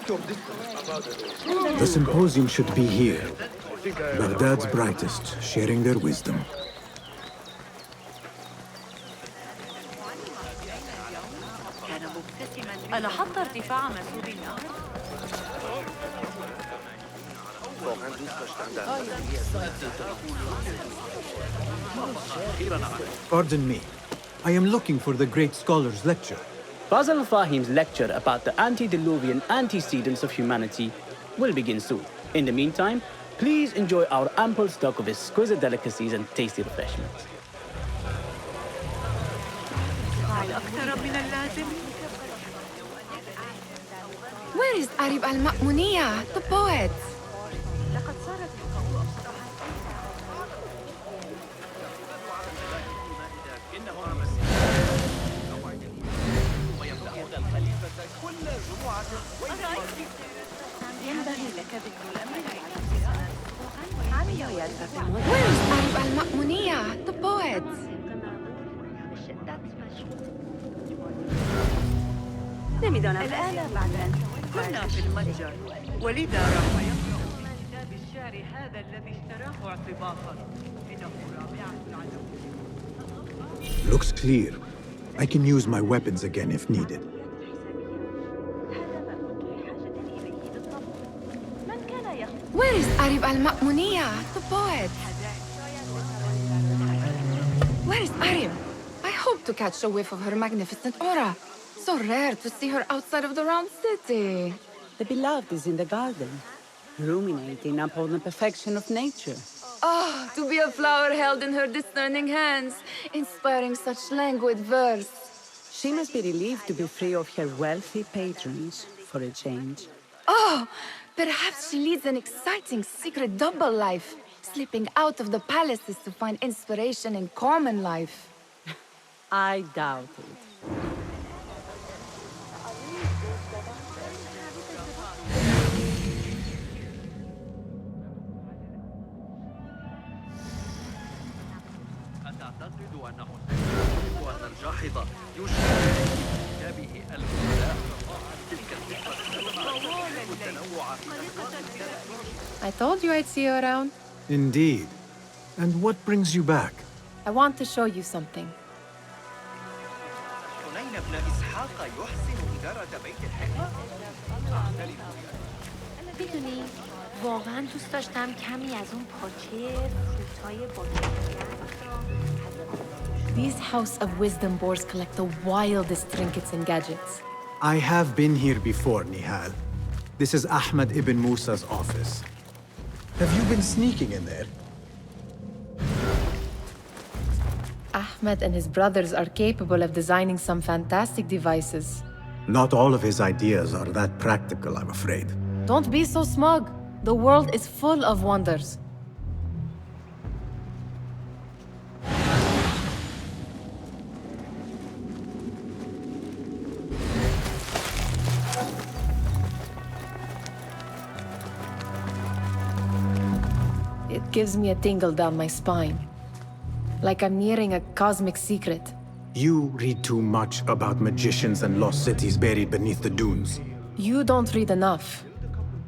The Symposium should be here. Baghdad's brightest, sharing their wisdom. ألاحظت ارتفاع منسوب النهر؟ Pardon me. I am looking for the great scholar's lecture. Basil Fahim's lecture about the antediluvian antecedents of humanity will begin soon. In the meantime, please enjoy our ample stock of exquisite delicacies and tasty refreshments. Where is Arib al-Ma'muniya, the poet? Where is Arib al-Ma'muniya, the poet? الآن بعد أن كنا في المتجر ولذا راح يقرأ من كتاب الشعر هذا الذي اشتراه اعتباطا إنه رابعة العدو. Looks clear. I can use my weapons again if needed. Where is Arib al-Ma'muniya, the poet? Where is Arib? I hope to catch a whiff of her magnificent aura. So rare to see her outside of the round city. The beloved is in the garden, ruminating upon the perfection of nature. Oh, to be a flower held in her discerning hands, inspiring such languid verse. She must be relieved to be free of her wealthy patrons, for a change. Oh, perhaps she leads an exciting secret double life, slipping out of the palaces to find inspiration in common life. I doubt it. I told you I'd see you around. Indeed. And what brings you back? I want to show you something. میدونی واقعا دوست داشتم کمی از اون پاچه فروتای با These House of Wisdom boars collect the wildest trinkets and gadgets. I have been here before, Nihal. This is Ahmed ibn Musa's office. Have you been sneaking in there? Ahmed and his brothers are capable of designing some fantastic devices. Not all of his ideas are that practical, I'm afraid. Don't be so smug. The world is full of wonders. It gives me a tingle down my spine. Like I'm nearing a cosmic secret. You read too much about magicians and lost cities buried beneath the dunes. You don't read enough.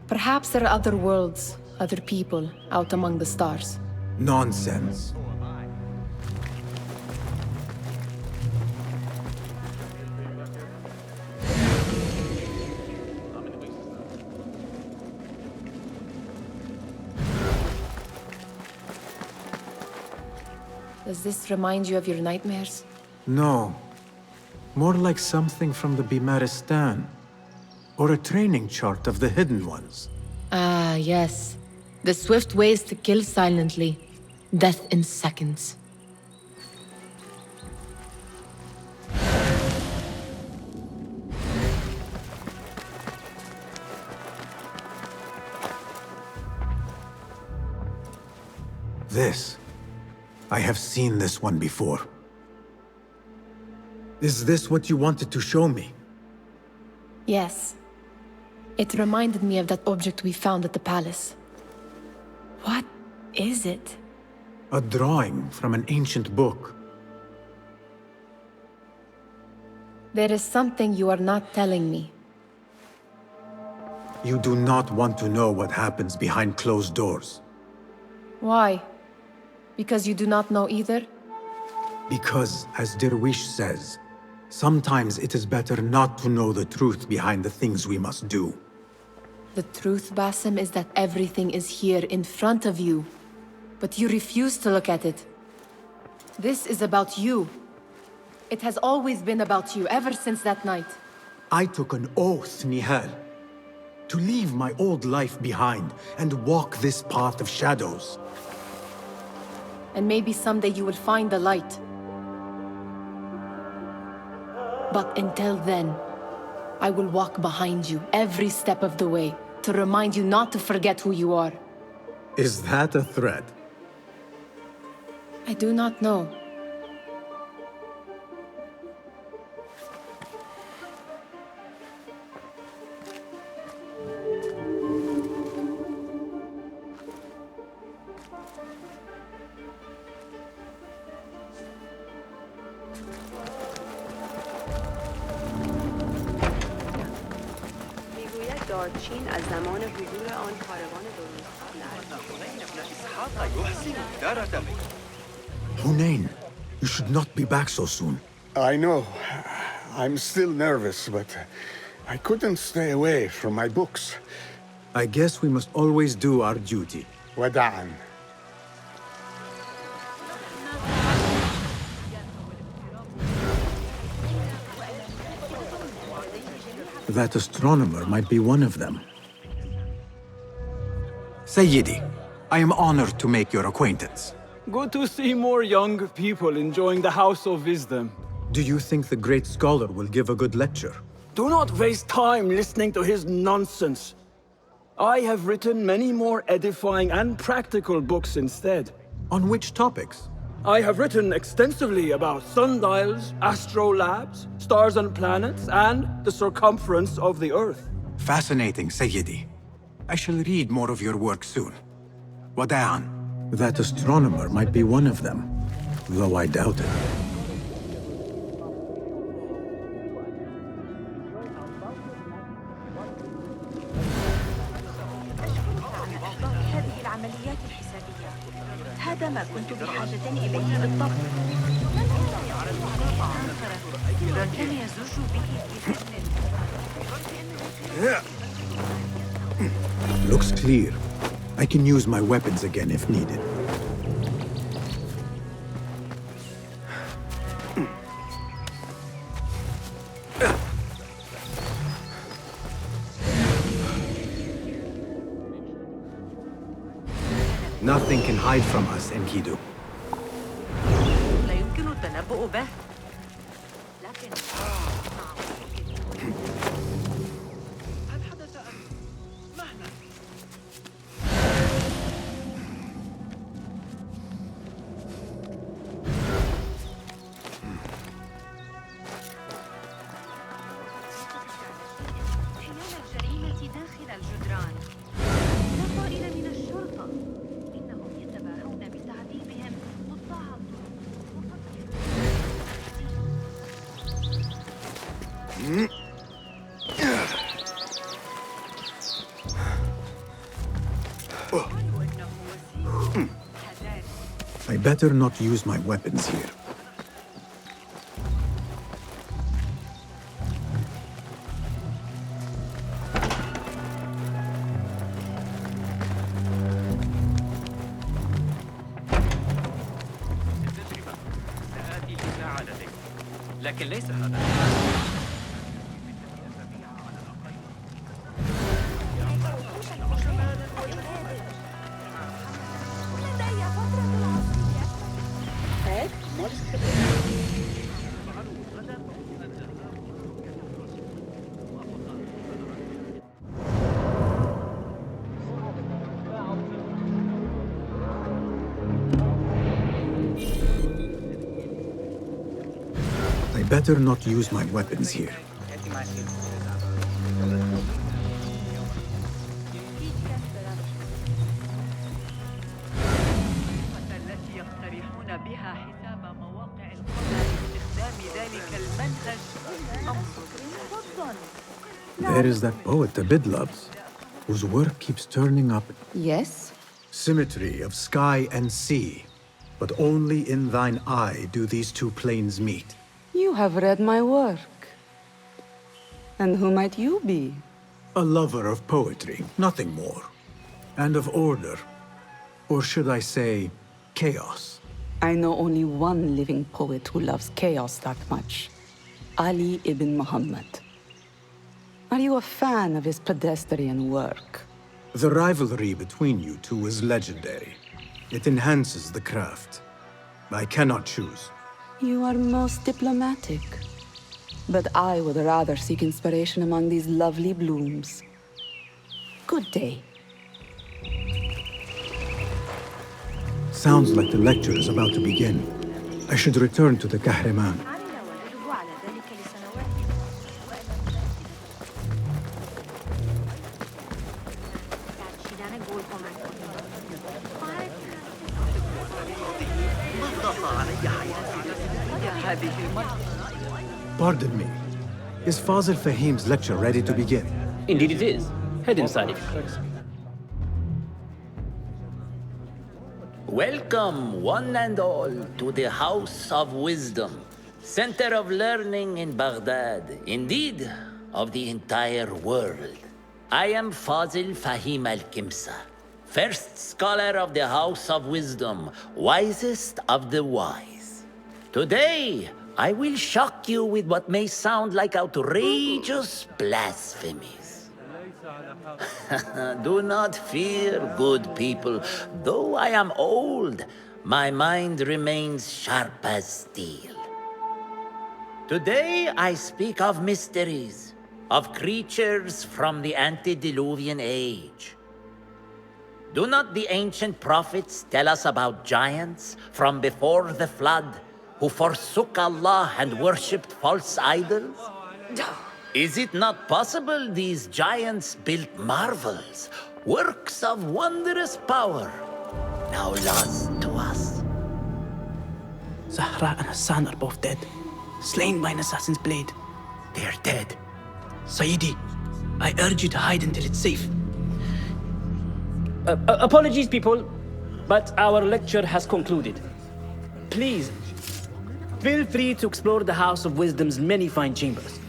Perhaps there are other worlds, other people, out among the stars. Nonsense. Does this remind you of your nightmares? No. More like something from the Bimaristan. Or a training chart of the Hidden Ones. Ah, yes. The swift ways to kill silently. Death in seconds. This. I have seen this one before. Is this what you wanted to show me? Yes. It reminded me of that object we found at the palace. What is it? A drawing from an ancient book. There is something you are not telling me. You do not want to know what happens behind closed doors. Why? Because you do not know either? Because, as Derwish says, sometimes it is better not to know the truth behind the things we must do. The truth, Basim, is that everything is here in front of you. But you refuse to look at it. This is about you. It has always been about you, ever since that night. I took an oath, Nihal, to leave my old life behind and walk this path of shadows. And maybe someday you will find the light. But until then, I will walk behind you every step of the way to remind you not to forget who you are. Is that a threat? I do not know. میگوید دارچین از زمان حضور آن کاروان درست Hunain, you should not be back so soon. I know. I'm still nervous, but I couldn't stay away from my books. I guess we must always do our duty. وداعا. That astronomer might be one of them. Sayyidi, I am honored to make your acquaintance. Good to see more young people enjoying the House of Wisdom. Do you think the great scholar will give a good lecture? Do not waste time listening to his nonsense. I have written many more edifying and practical books instead. On which topics? I have written extensively about sundials, astrolabes, stars and planets, and the circumference of the Earth. Fascinating, Sayyidi. I shall read more of your work soon. Wada'an. That astronomer might be one of them, though I doubt it. هذه العمليات الحسابية. هذا ما كنت بحاجة إليه بالضبط. كان يزج به Looks clear. I can use my weapons again if needed. Nothing can hide from us, Enkidu. لا يمكن التنبؤ به. لكن هل حدث مهلا؟ خلال الجريمة داخل الجدران. لا قائل من الشرطة. إنهم يتباهون بتعذيبهم قطاع الطرق I better not use my weapons here. سآتي لمساعدتك، لكن ليس هذا. I better not use my weapons here. التي يقترحون بها حساب مواقع القمر باستخدام ذلك المنهج. There is that poet Abid loves. whose work keeps turning up Yes? symmetry of sky and sea. But only in thine eye do these two planes meet. You have read my work. And who might you be? A lover of poetry, nothing more. And of order. Or should I say, chaos. I know only one living poet who loves chaos that much. Ali ibn Muhammad. Are you a fan of his pedestrian work? The rivalry between you two is legendary. It enhances the craft. I cannot choose. You are most diplomatic. But I would rather seek inspiration among these lovely blooms. Good day. Sounds like the lecture is about to begin. I should return to the Kahraman. Pardon me. Is Fazil Fahim's lecture ready to begin? Indeed it is. Head inside if you please. Welcome, one and all, to the House of Wisdom, center of learning in Baghdad, indeed, of the entire world. I am Fazil Fahim al-Kimsa, first scholar of the House of Wisdom, wisest of the wise. Today, I will shock you with what may sound like outrageous blasphemies. Do not fear, good people. Though I am old, my mind remains sharp as steel. Today I speak of mysteries, of creatures from the antediluvian age. Do not the ancient prophets tell us about giants from before the flood who forsook Allah and worshipped false idols? Is it not possible these giants built marvels, works of wondrous power, now lost to us? Zahra and Hassan are both dead, slain by an assassin's blade. They're dead. Sayyidi, I urge you to hide until it's safe. Apologies, people, but our lecture has concluded. Please, feel free to explore the House of Wisdom's many fine chambers.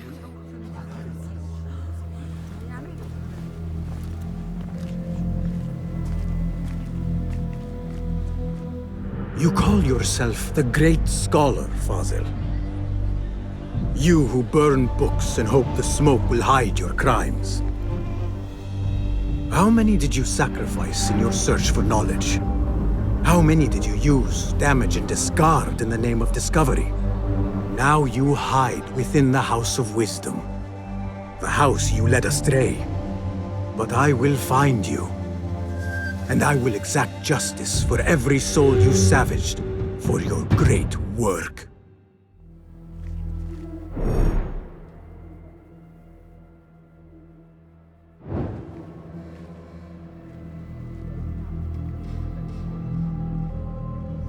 You call yourself the great scholar, Fazil. You who burn books and hope the smoke will hide your crimes. How many did you sacrifice in your search for knowledge? How many did you use, damage, and discard in the name of discovery? Now you hide within the House of Wisdom. The house you led astray. But I will find you. And I will exact justice for every soul you savaged for your great work.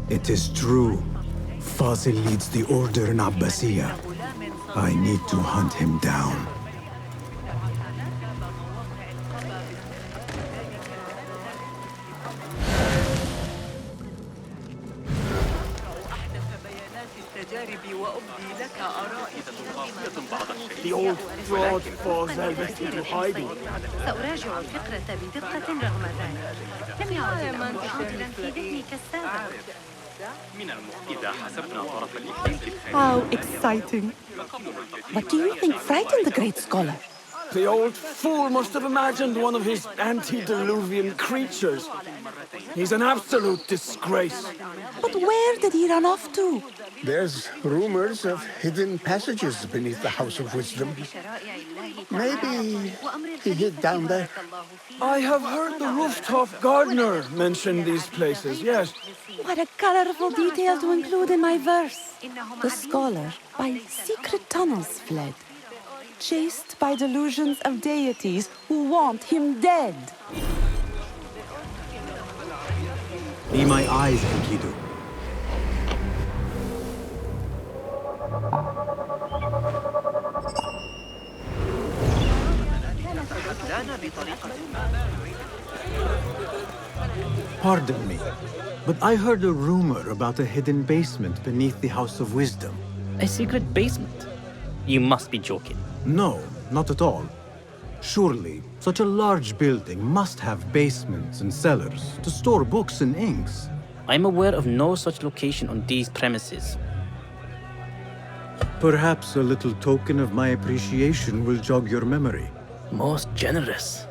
It is true. Fazil leads the order in Abbasiyah. I need to hunt him down. The old fraud falls out into hiding. سأراجع الفكرة بدقة رغم ذلك. لم يعد الأمر حاضرا في ذهني كالسابق. How exciting. What do you think frightened the great scholar? The old fool must have imagined one of his antediluvian creatures. He's an absolute disgrace. But where did he run off to? There's rumors of hidden passages beneath the House of Wisdom. Maybe he hid down there. I have heard the rooftop gardener mention these places, yes. What a colorful detail to include in my verse. The scholar by secret tunnels fled, chased by delusions of deities who want him dead. Be my eyes, Enkidu. بدأنا بطريقة ما Pardon me, but I heard a rumor about a hidden basement beneath the House of Wisdom. A secret basement? You must be joking. No, not at all. Surely, such a large building must have basements and cellars to store books and inks. I'm aware of no such location on these premises. Perhaps a little token of my appreciation will jog your memory. Most generous.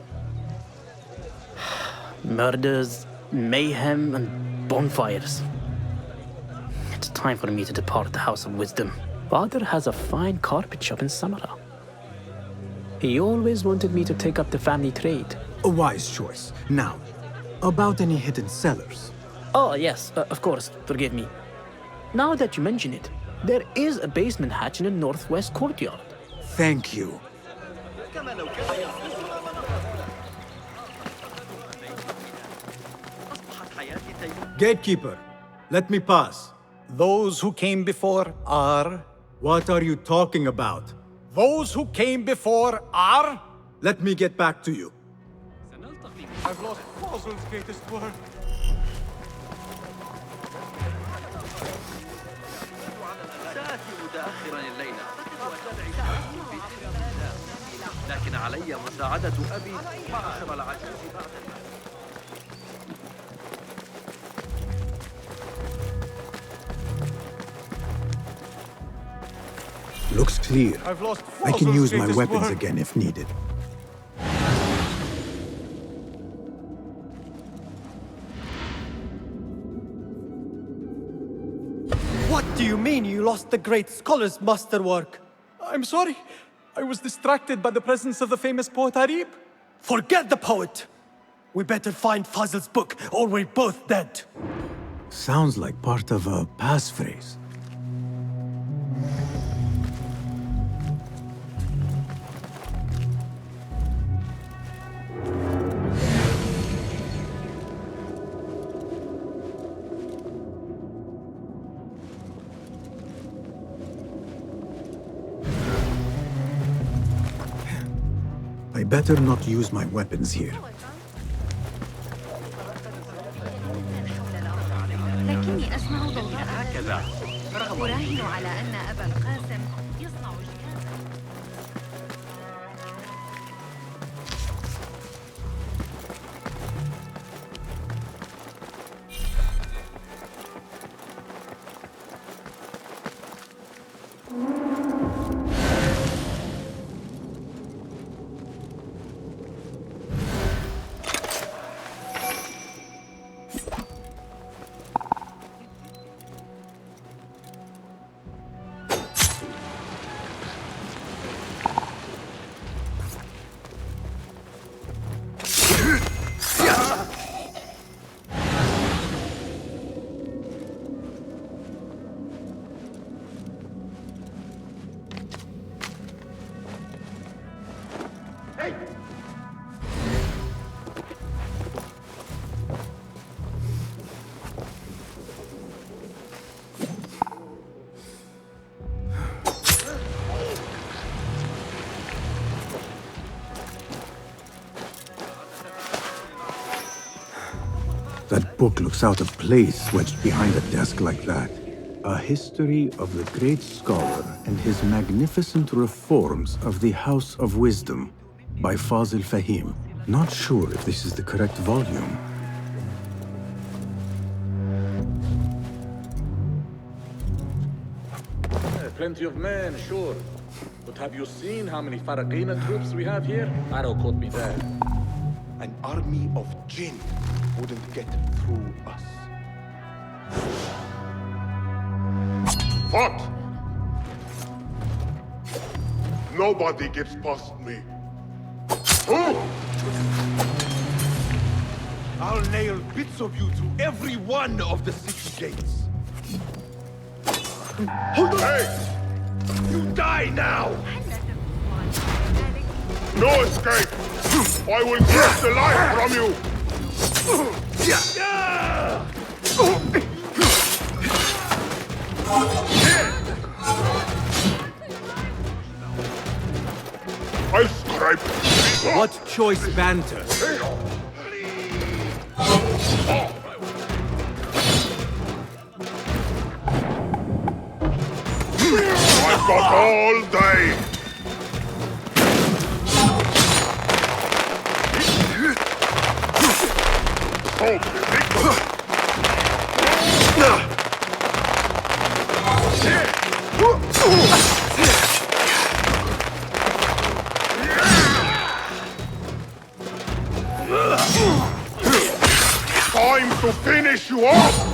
Murders, mayhem, and bonfires. It's time for me to depart the House of Wisdom. Father has a fine carpet shop in Samara. He always wanted me to take up the family trade. A wise choice. Now, about any hidden cellars. Oh, yes, of course, forgive me. Now that you mention it, there is a basement hatch in the northwest courtyard. Thank you. Gatekeeper, let me pass. Those who came before are... What are you talking about? Those who came before are... Let me get back to you. I've lost Fossil's greatest word. سآتي متأخرا الليلة لكن علي مساعدة أبي معشر العجوز بعد Looks clear. I can use my weapons again if needed. What do you mean you lost the great scholar's masterwork? I'm sorry. I was distracted by the presence of the famous poet Arib. Forget the poet! We better find Fazl's book, or we're both dead. Sounds like part of a passphrase. I better not use my weapons here. لكني أسمع ضوضاء هكذا أراهن على أن أبا القاسم يصنع جهازا. That book looks out of place wedged behind a desk like that. A history of the great scholar and his magnificent reforms of the House of Wisdom by Fazil Fahim. Not sure if this is the correct volume. Plenty of men, sure. But have you seen how many Faraqina troops we have here? Arrow caught me there. An army of jinn wouldn't get through us. What? Nobody gets past me. Who? I'll nail bits of you to every one of the city gates. Hold on! Hey! You die now! No escape! I will grab the life from you! I'll scrape. What choice banter? got all day! Time to finish you off!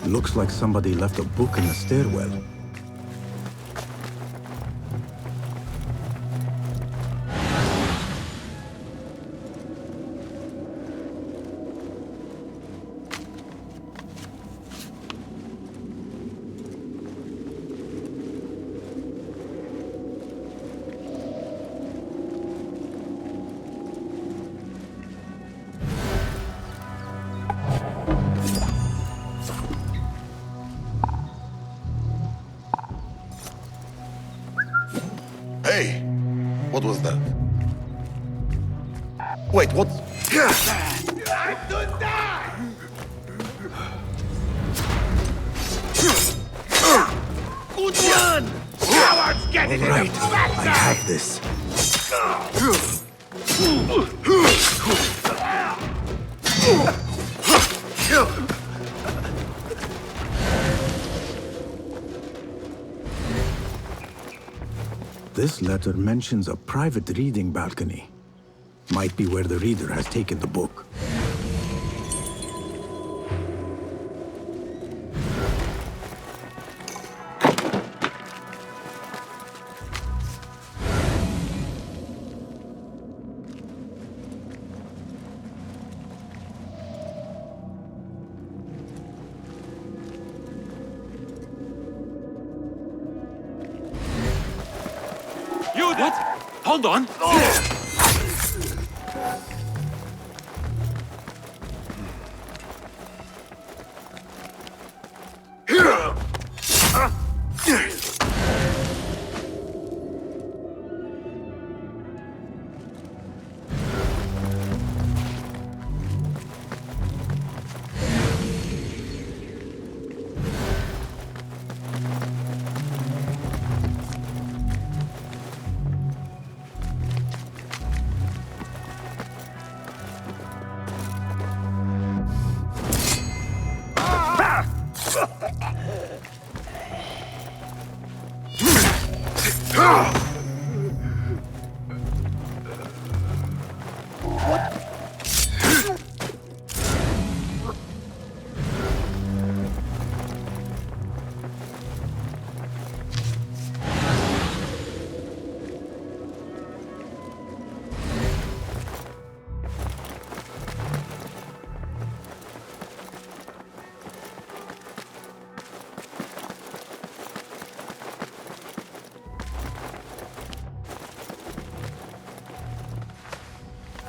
Looks like somebody left a book in the stairwell. Hey! What was that? Wait, what? Good one! Cowards get it in Right, the I backside! have this. This letter mentions a private reading balcony. Might be where the reader has taken the book. You did? Hold on.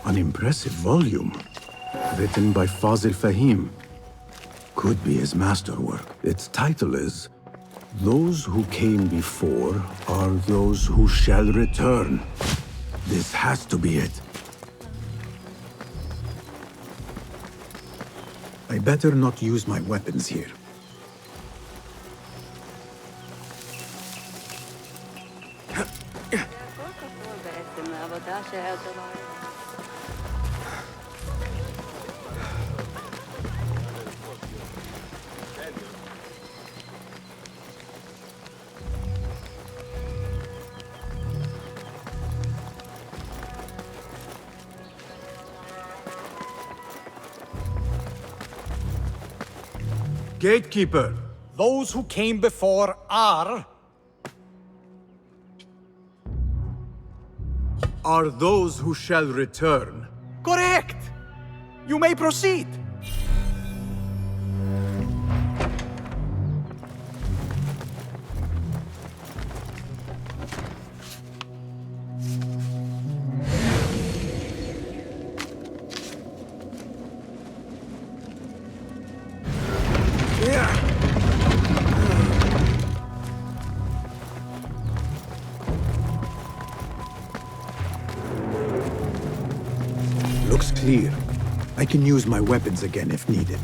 An impressive volume, written by Fazil Fahim. Could be his masterwork. Its title is, "Those who came before are those who shall return." This has to be it. I better not use my weapons here. Gatekeeper, those who came before are those who shall return. Correct! You may proceed. Looks clear. I can use my weapons again if needed.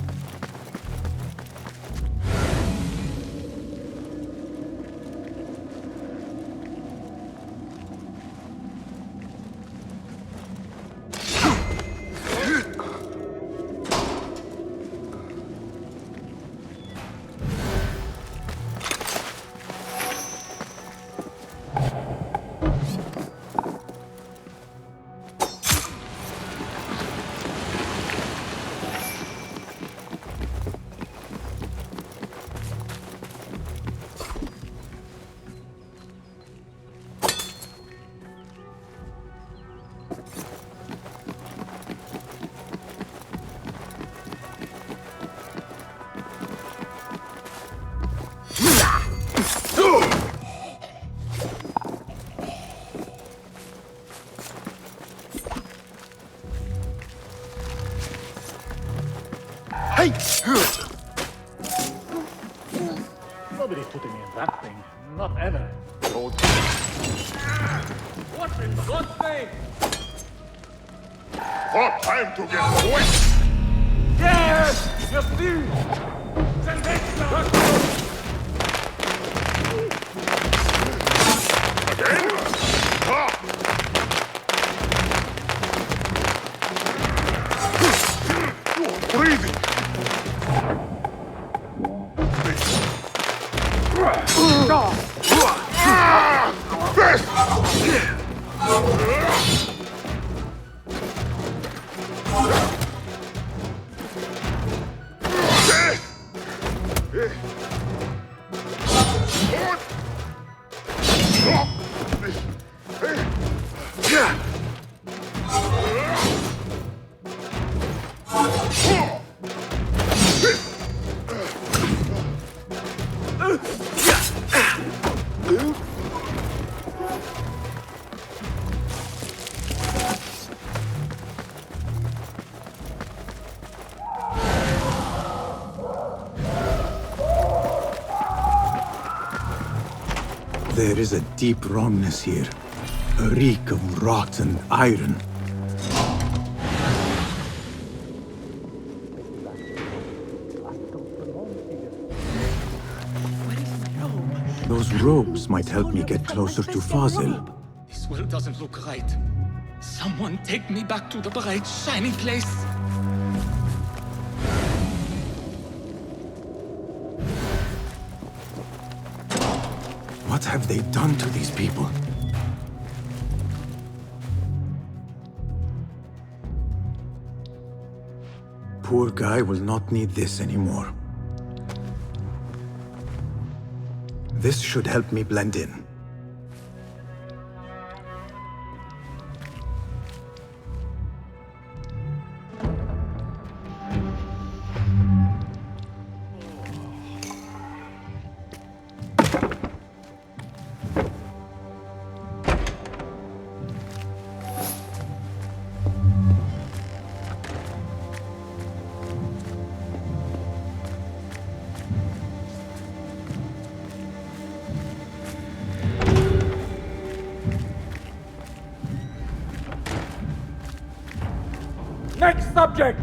Hey! Nobody's putting me in that thing. Not ever. What in God's name? What time to get wet? Yes! You see! Again? Ah! Breathing! There is a deep wrongness here. A reek of rot and iron. Those robes might help me get closer to Fazil. This world doesn't look right. Someone take me back to the bright, shiny place. What have they done to these people? Poor guy will not need this anymore. This should help me blend in. Next subject!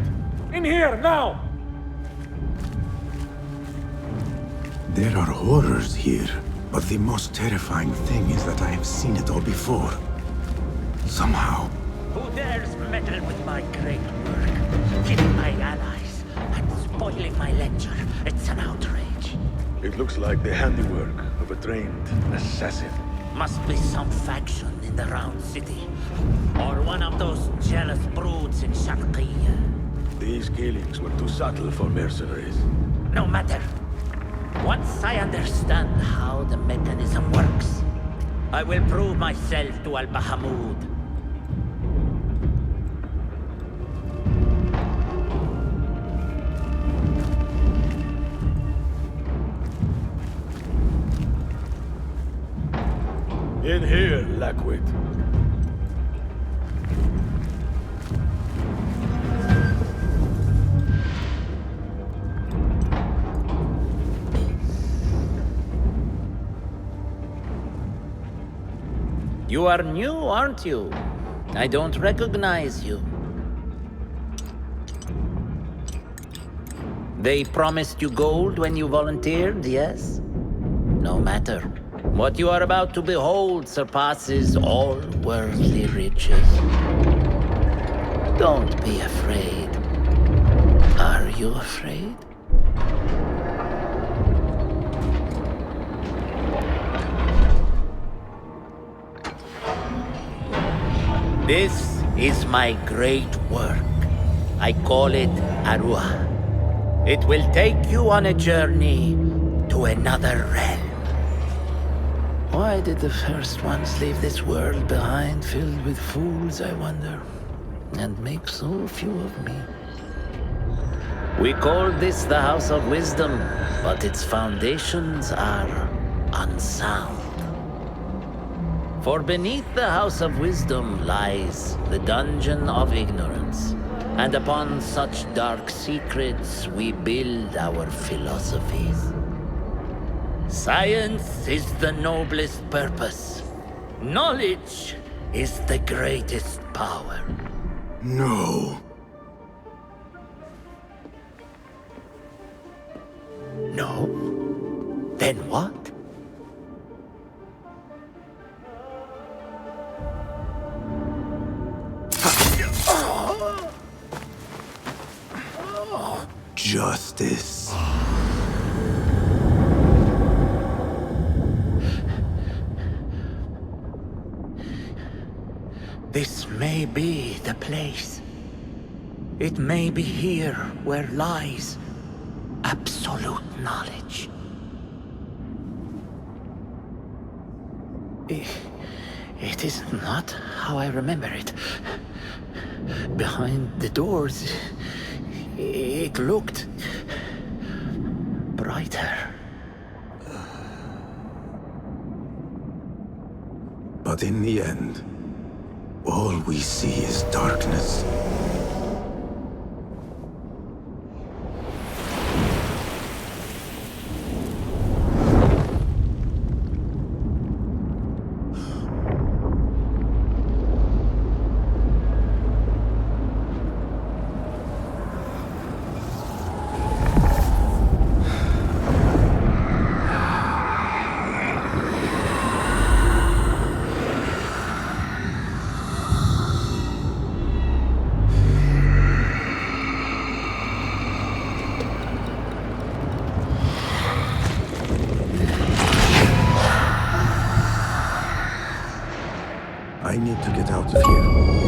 In here, now! There are horrors here, but the most terrifying thing is that I have seen it all before. Somehow. Who dares meddle with my great work? Killing my allies and spoiling my lecture. It's an outrage. It looks like the handiwork of a trained assassin. Must be some faction in the Round City. Or one of those jealous broods in Sharqiyya. These killings were too subtle for mercenaries. No matter. Once I understand how the mechanism works, I will prove myself to Al-Bahamud. In here, Lackwit. You are new, aren't you? I don't recognize you. They promised you gold when you volunteered, yes? No matter. What you are about to behold surpasses all worldly riches. Don't be afraid. Are you afraid? This is my great work. I call it Arua. It will take you on a journey to another realm. Why did the first ones leave this world behind, filled with fools, I wonder, and make so few of me? We call this the House of Wisdom, but its foundations are unsound. For beneath the House of Wisdom lies the Dungeon of Ignorance, and upon such dark secrets we build our philosophies. Science is the noblest purpose. Knowledge is the greatest power. No. No? Then what? Justice. This may be the place. It may be here where lies absolute knowledge. It is not how I remember it. Behind the doors, it looked brighter. But in the end, all we see is darkness. I need to get out of here.